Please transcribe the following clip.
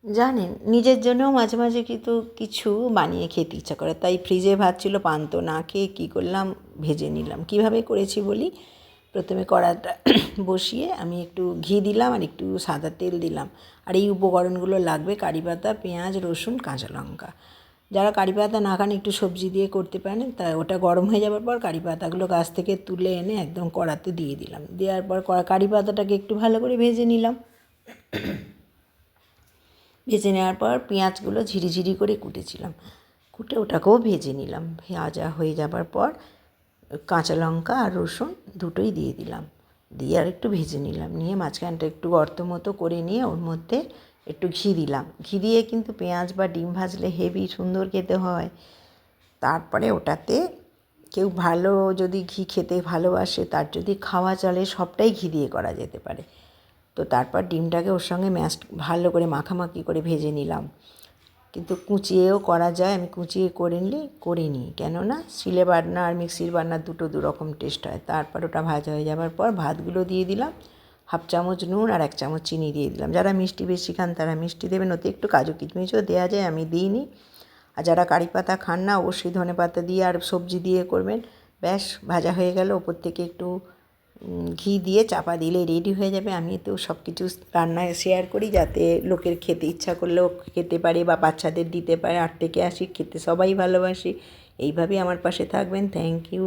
জানেন, নিজের জন্যও মাঝে মাঝে কিন্তু কিছু বানিয়ে খেতে ইচ্ছা করে। তাই ফ্রিজে ভাত ছিল, পান্তা না খেয়ে কী করলাম, ভেজে নিলাম। কীভাবে করেছি বলি। প্রথমে কড়াটা বসিয়ে আমি একটু ঘি দিলাম আর একটু সাদা তেল দিলাম। আর এই উপকরণগুলো লাগবে: কারি পাতা, পেঁয়াজ, রসুন, কাঁচা লঙ্কা। যারা কারি পাতা না খান একটু সবজি দিয়ে করতে পারেন। তাই ওটা গরম হয়ে যাওয়ার পর কারি পাতাগুলো গাছ থেকে তুলে এনে একদম কড়াতে দিয়ে দিলাম। দেওয়ার পর কারি পাতাটাকে একটু ভালো করে ভেজে নিলাম। ভেজে নেওয়ার পর পেঁয়াজগুলো ঝিরিঝিরি করে কুটেছিলাম, কুটে ওটাকেও ভেজে নিলাম। ভাজা হয়ে যাবার পর কাঁচা লঙ্কা আর রসুন দুটোই দিয়ে দিলাম, দিয়ে আর একটু ভেজে নিলাম। নিয়ে মাঝখানটা একটু গর্ত মতো করে নিয়ে ওর মধ্যে একটু ঘি দিলাম। ঘি দিয়ে কিন্তু পেঁয়াজ বা ডিম ভাজলে হেভি সুন্দর খেতে হয়। তারপরে ওটাতে কেউ ভালো যদি ঘি খেতে ভালোবাসে, তার যদি খাওয়া চলে, সবটাই ঘি দিয়ে করা যেতে পারে। তো তারপর ডিমটাকে ওর সঙ্গে ভালো করে মাখামাখি করে ভেজে নিলাম। কিন্তু কুচিয়েও করা যায়, আমি কুচিয়ে করিনি, কেননা শিলে বাটনা আর মিক্সির বাটনা দুটো দুরকম টেস্ট হয়। তারপর ওটা ভাজা হয়ে যাওয়ার পর ভাতগুলো দিয়ে দিলাম, 1/2 চামচ নুন আর 1 চামচ চিনি দিয়ে দিলাম। যারা মিষ্টি বেশি খান তারা মিষ্টি দেবেন, ওতে একটু কাজু কিশমিশও দেওয়া যায়, আমি দিইনি। আর যারা কারি পাতা খান না, অবশ্যই ধনে পাতা দিয়ে আর সবজি দিয়ে করবেন। ব্যাস, ভাজা হয়ে গেল। ওপর থেকে একটু ঘি দিয়ে চাপা দিলে রেডি হয়ে যাবে। আমি তো সব কিছু রান্নায় শেয়ার করি যাতে লোকের খেতে ইচ্ছা করলেও খেতে পারে বা বাচ্চাদের দিতে পারে। 8 থেকে 80 খেতে সবাই ভালোবাসি। এইভাবেই আমার পাশে থাকবেন। Thank you.